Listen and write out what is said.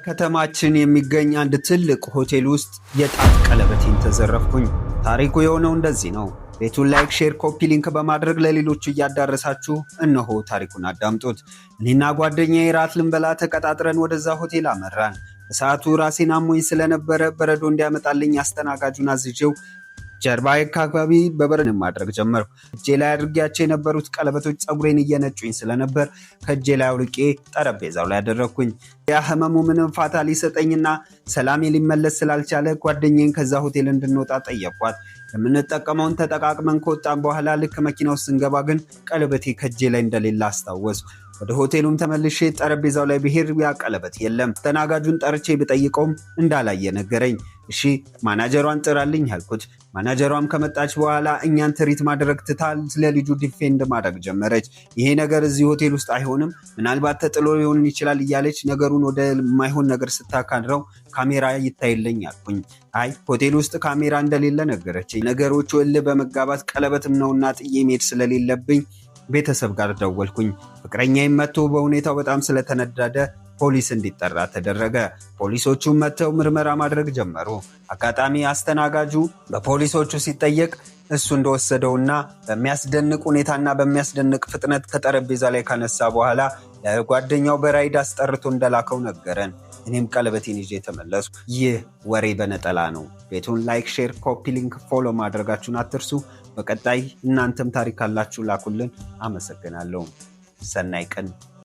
ከተማችን የሚገኝ አንድ ትልቅ ሆቴል ውስጥ የጣት ቀለበቴን ተዘረፍኩኝ። ታሪኩ የሆነው እንደዚህ ነው። ቤቱን ላይክ፣ ሼር፣ ኮፒ ሊንክ በማድረግ ለሌሎቹ እያዳረሳችሁ እነሆ ታሪኩን አዳምጡት። እኔና ጓደኛዬ ራት ልንበላ ተቀጣጥረን ወደዛ ሆቴል አመራን። በሰዓቱ ራሴን አሞኝ ስለነበረ በረዶ እንዲያመጣልኝ አስተናጋጁን አዝዤው ጀርባዬ አካባቢ በበረዶ ማድረግ ጀመርኩ። እጄ ላይ አድርጌያቸው የነበሩት ቀለበቶች ፀጉሬን እየነጩኝ ስለነበር ከእጄ ላይ አውልቄ ጠረጴዛው ላይ አደረግኩኝ። ያ ህመሙ ምንም ፋታ ሊሰጠኝና ሰላሜ ሊመለስ ስላልቻለ ጓደኛዬን ከዛ ሆቴል እንድንወጣ ጠየኳት። የምንጠቀመውን ተጠቃቅመን ከወጣን በኋላ ልክ መኪና ውስጥ ስንገባ ግን ቀለበቴ ከእጄ ላይ እንደሌለ አስታወስኩ። ወደ ሆቴሉም ተመልሼ ጠረጴዛው ላይ ብሄድ ያ ቀለበት የለም። አስተናጋጁን ጠርቼ ብጠይቀውም እንዳላየ ነገረኝ። እሺ ማናጀሯን ጥራልኝ ያልኩት። ማናጀሯም ከመጣች በኋላ እኛን ትሪት ማድረግ ትታ ለልጁ ዲፌንድ ማድረግ ጀመረች። ይሄ ነገር እዚህ ሆቴል ውስጥ አይሆንም፣ ምናልባት ተጥሎ ሊሆን ይችላል እያለች ነገሩን ወደ ማይሆን ነገር ስታካድረው ካሜራ ይታይልኝ አልኩኝ። አይ ሆቴል ውስጥ ካሜራ እንደሌለ ነገረች። ነገሮቹ እልህ በመጋባት ቀለበትም ነውና ጥዬ መሄድ ስለሌለብኝ ቤተሰብ ጋር ደወልኩኝ። ፍቅረኛዬም መጥቶ በሁኔታው በጣም ስለተነደደ ፖሊስ እንዲጠራ ተደረገ። ፖሊሶቹም መጥተው ምርመራ ማድረግ ጀመሩ። አጋጣሚ አስተናጋጁ በፖሊሶቹ ሲጠየቅ እሱ እንደወሰደውና በሚያስደንቅ ሁኔታና በሚያስደንቅ ፍጥነት ከጠረጴዛ ላይ ካነሳ በኋላ ለጓደኛው በራይድ አስጠርቶ እንደላከው ነገረን። እኔም ቀለበቴን ይዤ ተመለስኩ። ይህ ወሬ በነጠላ ነው። ቤቱን ላይክ፣ ሼር፣ ኮፒ ሊንክ፣ ፎሎ ማድረጋችሁን አትርሱ። በቀጣይ እናንተም ታሪክ ካላችሁ ላኩልን። አመሰግናለሁ። ሰናይ ቀን